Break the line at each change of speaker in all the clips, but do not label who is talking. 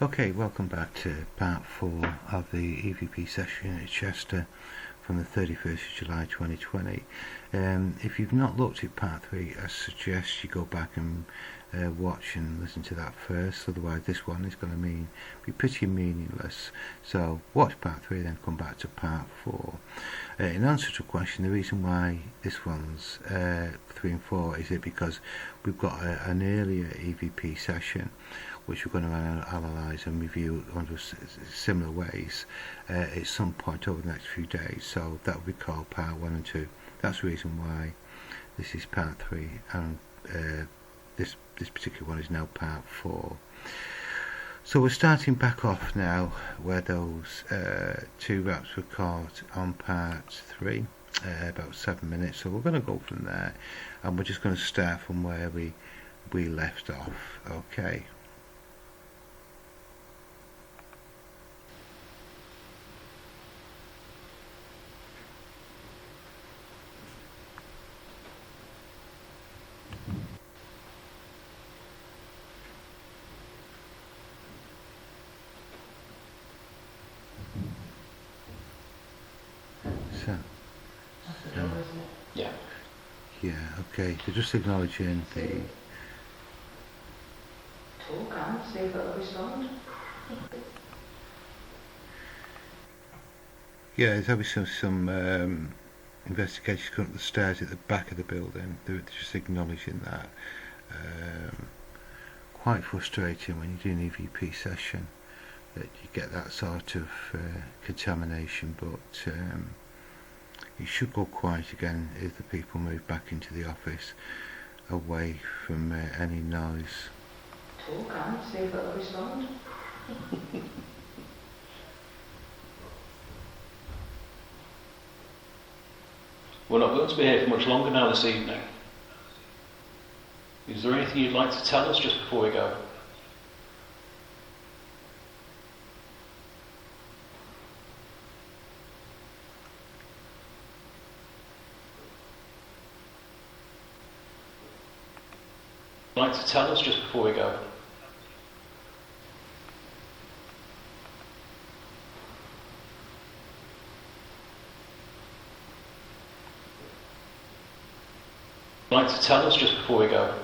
Okay, welcome back to part 4 of the EVP session at Chester from the 31st of July 2020. If you've not looked at part 3, I suggest you go back and watch and listen to that first, otherwise this one is going to be pretty meaningless. So watch part 3, then come back to part 4. In answer to a question, the reason why this one's 3 and 4 is it because we've got an earlier EVP session which we're going to analyse and review under similar ways at some point over the next few days. So that will be called part 1 and 2. That's the reason why this is part 3 and this particular one is now part 4. So we're starting back off now where those 2 raps were caught on part 3, about 7 minutes. So we're going to go from there and we're just going to start from where we left off. Okay. Yeah, okay, so just acknowledging the...
Talk and see if it'll respond.
Yeah, there's obviously some investigations coming up the stairs at the back of the building. They're just acknowledging that. Quite frustrating when you do an EVP session that you get that sort of contamination, but it should go quiet again if the people move back into the office away from any noise.
Talk and see if it'll respond.
We're not going to be here for much longer now this evening. Is there anything you'd like to tell us just before we go? Like to tell us just before we go? Like to tell us just before we go?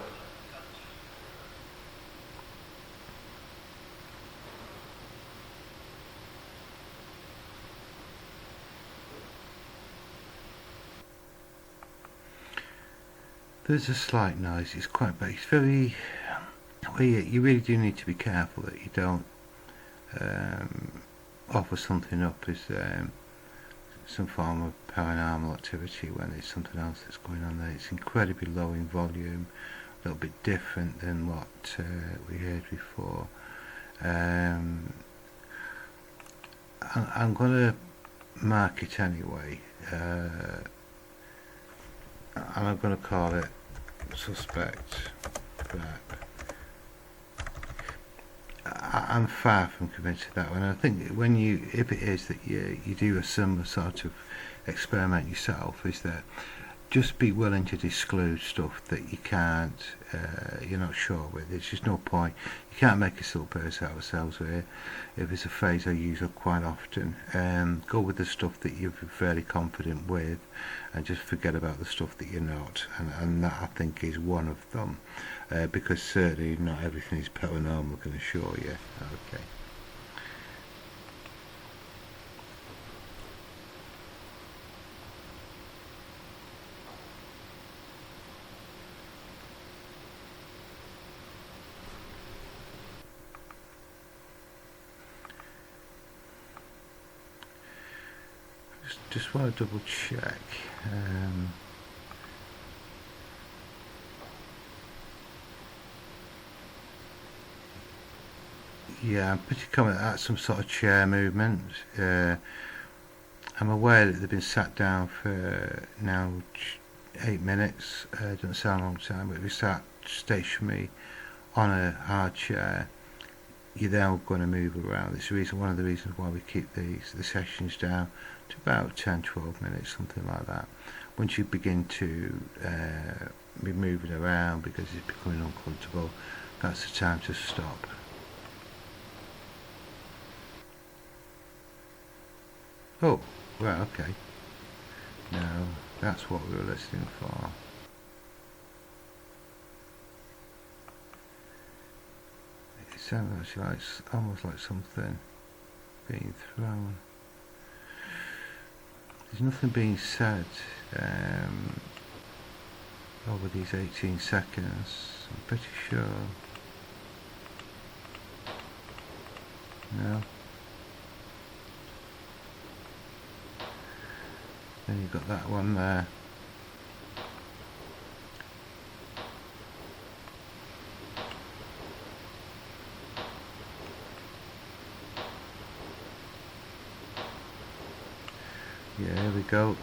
There's a slight noise, it's quite bad. It's very... Well, you really do need to be careful that you don't offer something up as some form of paranormal activity when there's something else that's going on there. It's incredibly low in volume, a little bit different than what we heard before. I'm going to mark it anyway, and I'm going to call it suspect rap. I'm far from convinced of that one. I think if it is that you do a similar sort of experiment yourself, is that just be willing to disclose stuff that you can't, you're not sure with. There's just no point. You can't make a silk purse out of ourselves here. If it's a phrase I use quite often, go with the stuff that you're fairly confident with, and just forget about the stuff that you're not. And that, I think, is one of them, because certainly not everything is paranormal, I can assure you. Okay. Just want to double check. Yeah, I'm pretty confident that's some sort of chair movement. I'm aware that they've been sat down for now 8 minutes. Doesn't sound a long time, but if we sat stationary on a hard chair, you're then going to move around. It's one of the reasons why we keep the sessions down to about 10-12 minutes, something like that. Once you begin to be moving around because it's becoming uncomfortable, that's the time to stop. Oh, right, okay. No, that's what we were listening for. It sounds actually like almost like something being thrown. There's nothing being said over these 18 seconds. I'm pretty sure. No. Then you've got that one there. Yeah, here we go.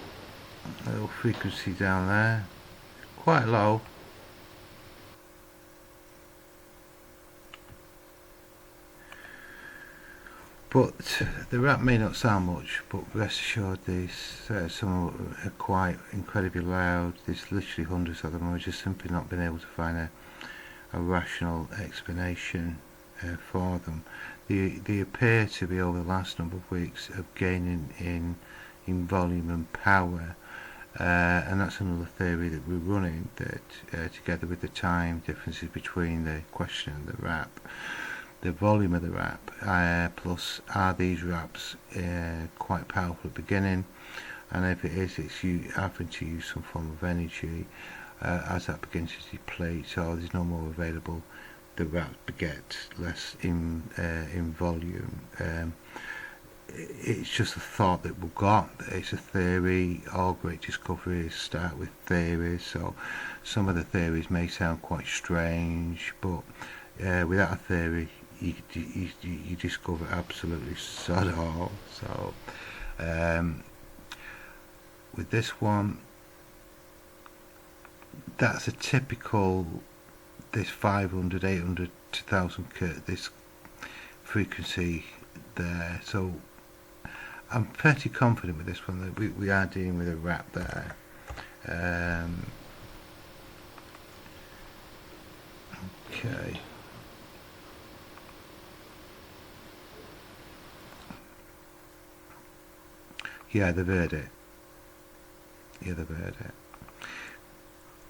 A little frequency down there. Quite low. But the rap may not sound much, but rest assured some of them are quite incredibly loud. There's literally hundreds of them. I've just simply not been able to find a rational explanation for them. They appear to be, over the last number of weeks, of gaining in volume and power. And that's another theory that we're running, that together with the time differences between the question and the rap, the volume of the rap, plus are these raps quite powerful at the beginning, and if it is, it's having to use some form of energy as that begins to deplete, so there's no more available, the rap get less in volume. It's just a thought that we've got. It's a theory. All great discoveries start with theories, so some of the theories may sound quite strange, but without a theory you discover absolutely sod all. So with this one, that's a typical, this 500, 800 to 1000 this frequency there, so I'm pretty confident with this one that we are dealing with a rap there. Okay. Yeah, they've heard it. Yeah, they've heard it.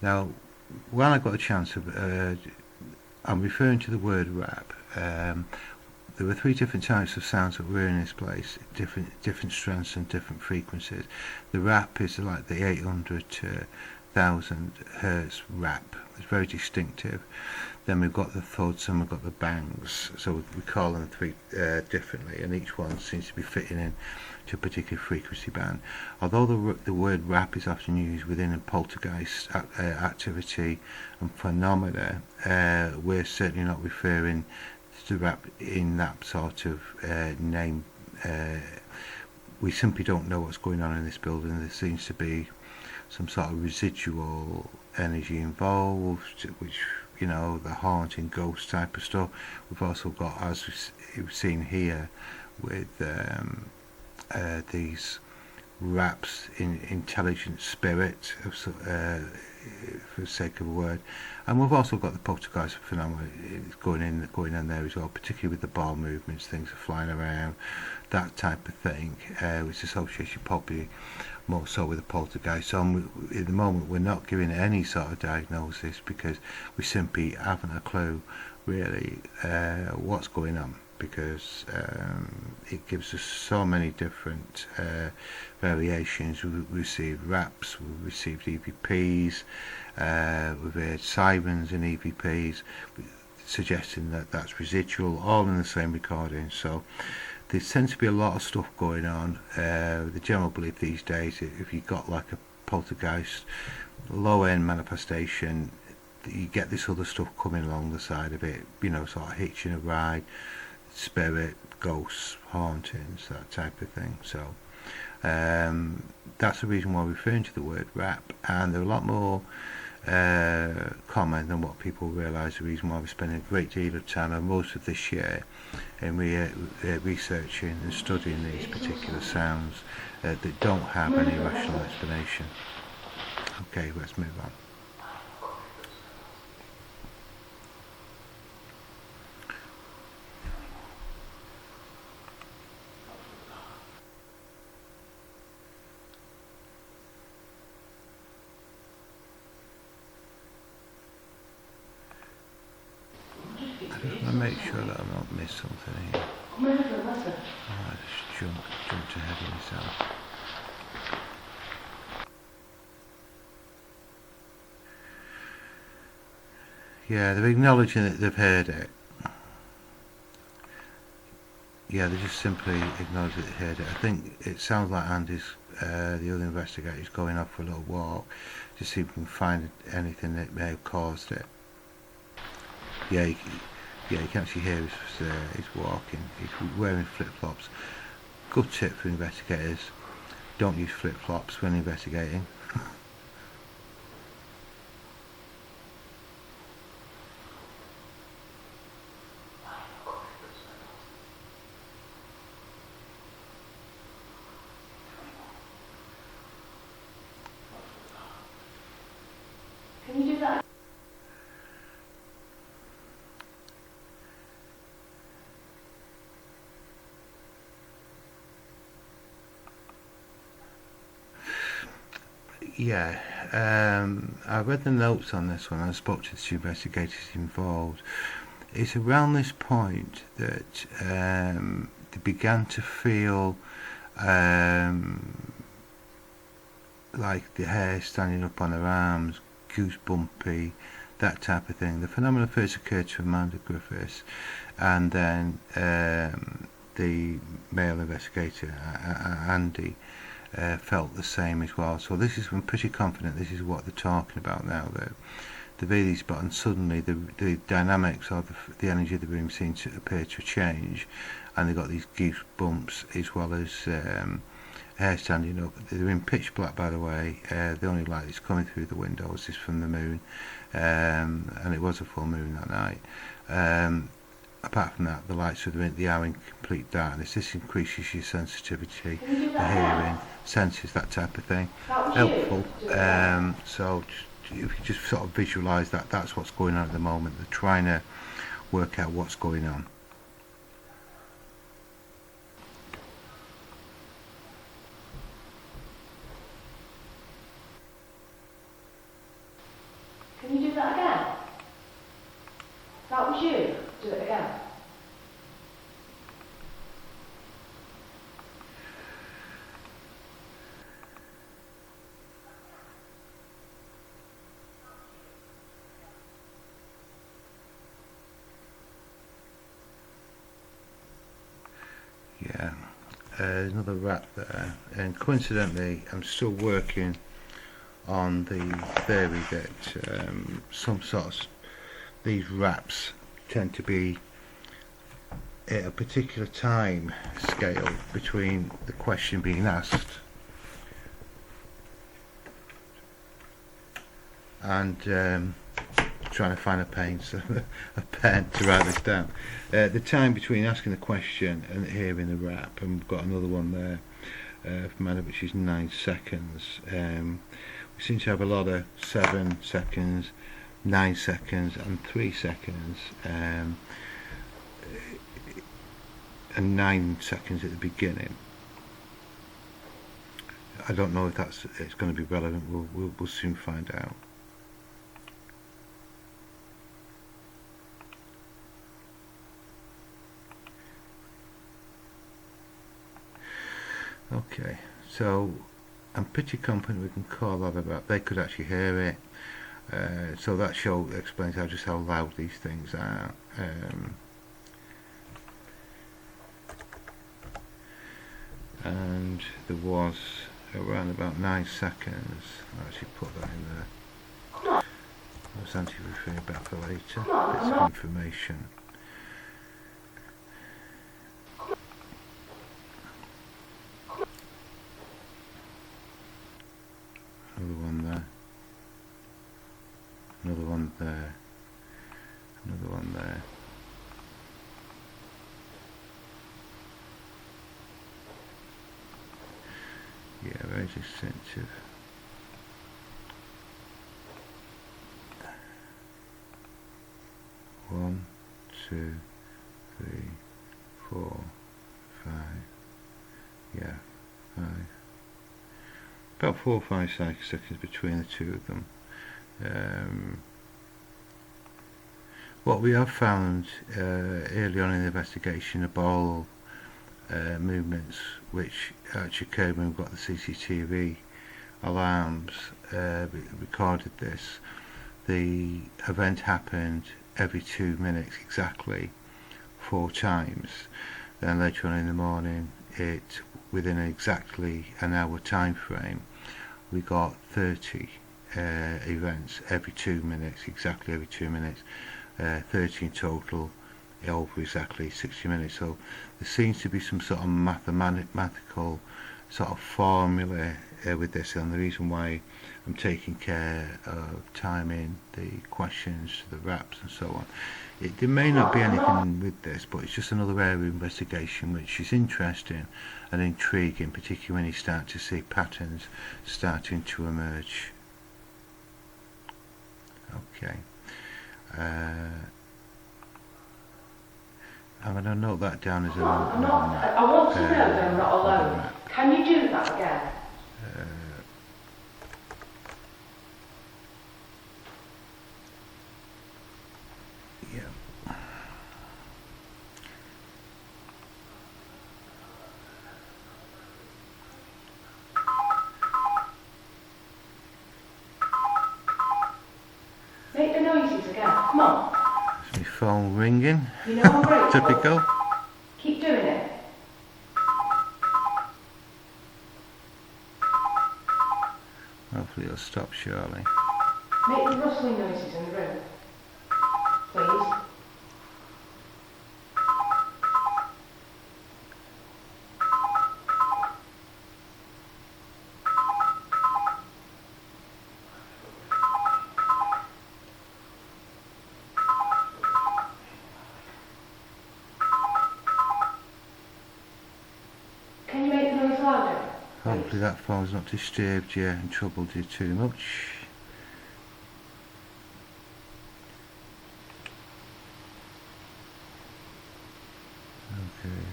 Now, when I got a chance of, I'm referring to the word rap. There were 3 different types of sounds that were in this place, different strengths and different frequencies. The rap is like the 800 to 1000 hertz rap. It's very distinctive. Then we've got the thuds and we've got the bangs. So we call them 3 differently, and each one seems to be fitting in to a particular frequency band. Although the word rap is often used within a poltergeist activity and phenomena, we're certainly not referring to rap in that sort of name. We simply don't know what's going on in this building. There seems to be some sort of residual energy involved, which, you know, the haunting ghost type of stuff. We've also got, as we've seen here, with these raps in intelligent spirit, for the sake of a word, and we've also got the poltergeist phenomena going in there as well, particularly with the ball movements, things are flying around, that type of thing, which is associated probably more so with the poltergeist. So at the moment we're not giving any sort of diagnosis because we simply haven't a clue really what's going on, because it gives us so many different variations. We've received raps, we've received EVPs, we've heard sirens in EVPs, suggesting that that's residual, all in the same recording. So there tends to be a lot of stuff going on. The general belief these days, if you've got like a poltergeist, low-end manifestation, you get this other stuff coming along the side of it, you know, sort of hitching a ride, spirit, ghosts, hauntings, that type of thing. So that's the reason why we're referring to the word rap, and they're a lot more common than what people realise. The reason why we're spending a great deal of time, and most of this year, in researching and studying these particular sounds that don't have any rational explanation. Okay, let's move on. sure that I've not missed something here.
Come over for a letter.
Oh, I just jumped ahead of myself. Yeah, they're acknowledging that they've heard it. Yeah, they just simply acknowledge that they heard it. I think it sounds like Andy's, the other investigator, is going off for a little walk to see if we can find anything that may have caused it. Yeah, you can actually hear he's walking. He's wearing flip-flops. Good tip for investigators: don't use flip-flops when investigating.
Can you do that?
Yeah, I read the notes on this one and I spoke to the two investigators involved. It's around this point that they began to feel like the hair standing up on their arms, goosebumpy, that type of thing. The phenomenon first occurred to Amanda Griffiths, and then the male investigator, Andy, felt the same as well. So this is, I'm pretty confident this is what they're talking about now, that the really spot, and suddenly the dynamics of the energy of the room seems to appear to change, and they've got these goosebumps as well as hair standing up. They're in pitch black, by the way. The only light that's coming through the windows is from the moon, and it was a full moon that night. Apart from that, the lights are in complete darkness. This increases your sensitivity, the hearing, senses, that type of thing. Helpful. So if you just sort of visualise that, that's what's going on at the moment. They're trying to work out what's going on.
Can you do that again? That was you. Do it again.
Yeah, another rat there, and coincidentally I'm still working on the theory that some sorts, these raps tend to be at a particular time scale between the question being asked and trying to find a pen to write this down. The time between asking the question and hearing the rap, and we've got another one there from Anna, which is 9 seconds. We seem to have a lot of 7 seconds, 9 seconds and 3 seconds, and 9 seconds at the beginning. I don't know if it's going to be relevant. We'll soon find out. Okay, so I'm pretty confident we can call that about. They could actually hear it, so that show explains just how loud these things are. And there was around about 9 seconds. I'll actually put that in there. I was referring back for later. Bits of information. Another one there. Another one there. Another one there. Yeah, very distinctive. One, 2, 3, 4, 5. Yeah, 5. About 4 or 5 seconds between the two of them. What we have found early on in the investigation are bowel movements which actually occurred when we got the CCTV alarms recorded this. The event happened every 2 minutes exactly 4 times. Then later on in the morning, within exactly an hour time frame, we got 30 events every 2 minutes, exactly every 2 minutes, 30 in total over exactly 60 minutes. So there seems to be some sort of mathematical sort of formula with this, and the reason why I'm taking care of timing the questions to the raps and so on. There may not be anything with this, but it's just another area of investigation which is interesting and intriguing, particularly when you start to see patterns starting to emerge. Okay. I'm going to note that down as
I want to know that I'm not alone. Can you do that again?
Yeah.
Make the noises again. Come on.
There's my phone ringing.
You know I'm grateful.
Typical.
Keep doing it.
Hopefully it'll stop shortly.
Make the rustling noises in the room. Please. Can you make the noise louder?
Hopefully that phone's not disturbed you and troubled you too much. Okay.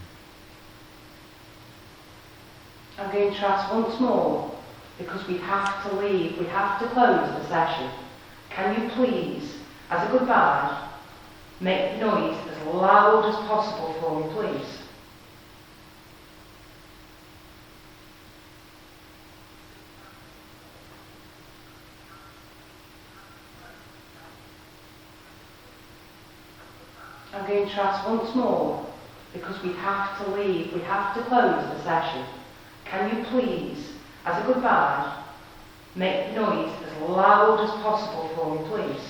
I'm going to ask once more, because we have to leave, we have to close the session. Can you please, as a goodbye, make the noise as loud as possible for me, please? I'm going to ask once more, because we have to leave, we have to close the session. Can you please, as a goodbye, make the noise as loud as possible for me, please?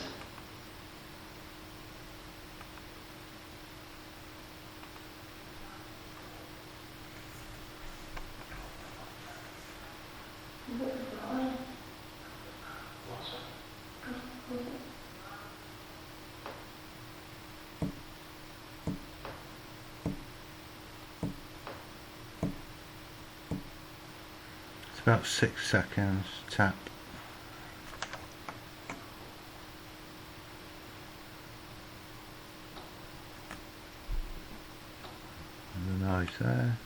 It's about 6 seconds. Tap. And the noise there.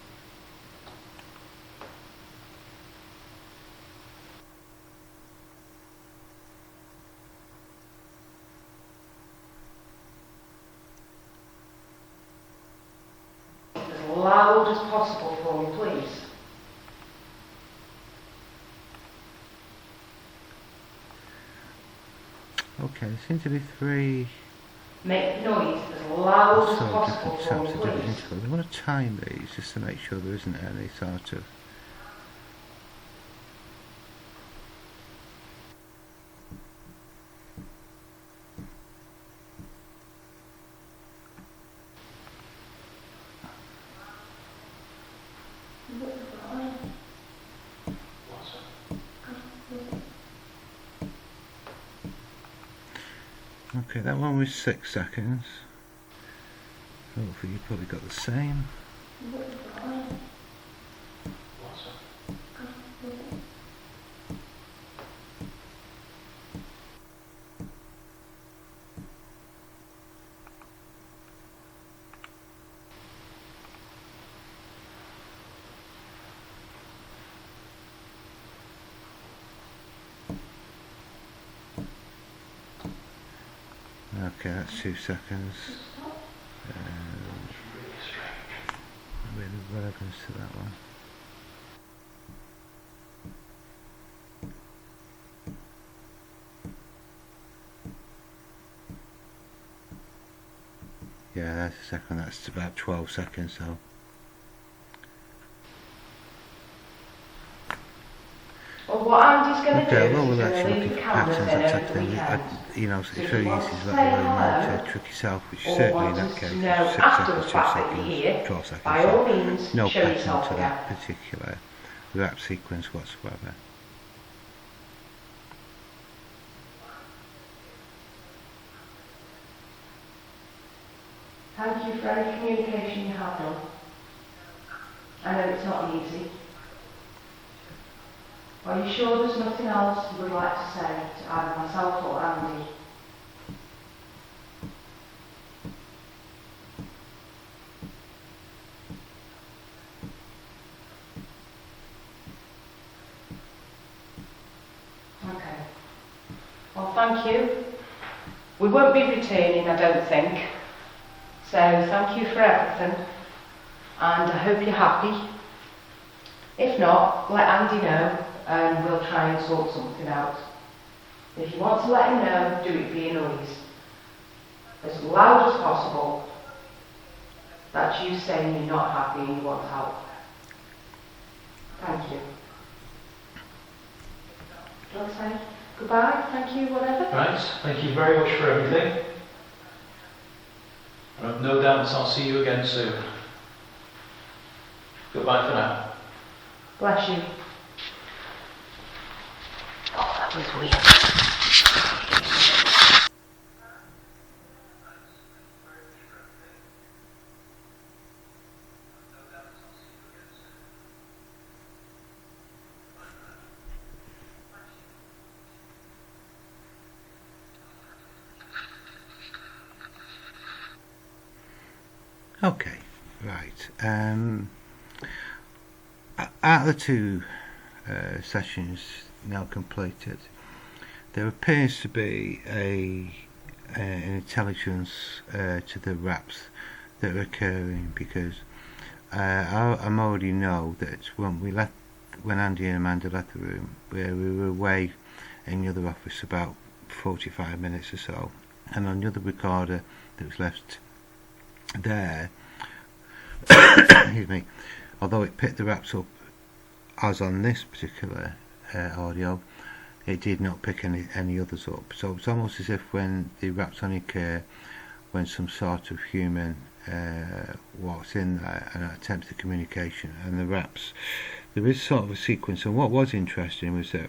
As loud as possible for me, please.
Okay, there seem to be 3
Make the noise as loud as
so
possible
different
for me,
types of different
please.
intervals. I want to time these just to make sure there isn't any sort of Okay, that one was 6 seconds. Hopefully you probably got the same. Okay, Okay, that's 2 seconds. Really relevance to that one. Yeah, that's the second. That's about 12 seconds. So.
Well, what Andy's going to do
Okay, well,
is
we're
he's
actually
going to
looking
leave
for
the cameras
patterns,
in
that type
over
of
the
thing.
weekend.
You know, it's
So if
very
you
easy
want
to
to
let
say
the low mind
hello,
to trick yourself, which
or
certainly in
want
that
us
case
to
was
know
6
after
seconds,
the
2
fact that
seconds,
you're here,
12 seconds.
by
So
all means,
no
show
pattern
yourself
to
again.
that particular rap sequence whatsoever.
Thank you for any communication you have done. I know it's not easy. Are you sure there's nothing else you would like to say to either myself or Andy? Okay. Well, thank you. We won't be returning, I don't think. So thank you for everything, and I hope you're happy. If not, let Andy know and we'll try and sort something out. If you want to let him know, do it via noise. As loud as possible. That's you saying you're not happy and you want help. Thank you. Do you want to say goodbye, thank you, whatever?
Right, thank you very much for everything. I've no doubts I'll see you again soon. Goodbye for now.
Bless you. Oh, that was weird.
Okay, right. Out of the 2 sessions now completed, there appears to be an intelligence to the raps that are occurring, because I already know that when Andy and Amanda left the room, we were away in the other office about 45 minutes or so, and on the other recorder that was left there, excuse me, although it picked the raps up as on this particular audio, it did not pick any others up. So it's almost as if when the raps only occur when some sort of human walks in there and attempts the communication, and the raps, there is sort of a sequence. And what was interesting was that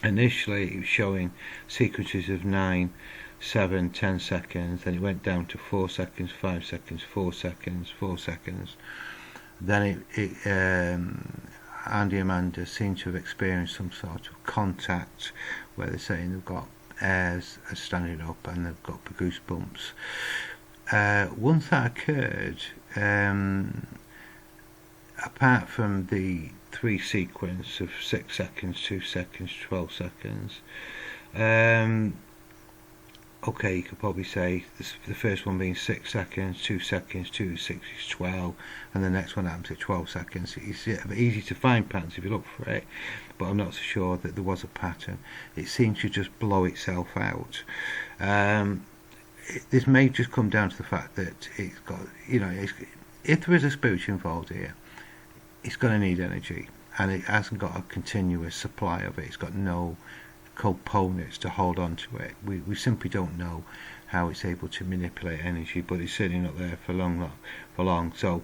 initially it was showing sequences of 9, 7, 10 seconds, then it went down to 4 seconds, 5 seconds, 4 seconds, 4 seconds. Then Andy and Amanda seem to have experienced some sort of contact where they're saying they've got airs standing up and they've got goosebumps. Once that occurred, apart from the 3 sequence of 6 seconds, 2 seconds, 12 seconds, okay, you could probably say the first one being 6 seconds, 2 seconds, 2 6 is 12, and the next one happens at 12 seconds. It's easy to find patterns if you look for it, but I'm not so sure that there was a pattern. It seems to just blow itself out. This may just come down to the fact that it's got, if there is a spirit involved here, it's going to need energy, and it hasn't got a continuous supply of it. It's got no components to hold on to it. We simply don't know how it's able to manipulate energy, but it's certainly not there for long. So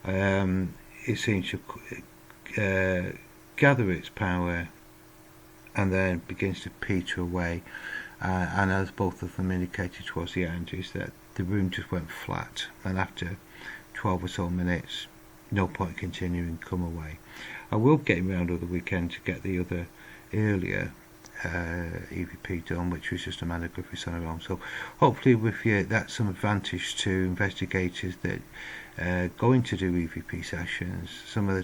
it seems to gather its power and then begins to peter away, and as both of them indicated towards the end, is that the room just went flat, and after 12 or so minutes, no point continuing, come away. I will get around over the weekend to get the other earlier EVP done, which was just Amanda Griffiths on her own. So hopefully with you that's some advantage to investigators that going to do EVP sessions. Some of the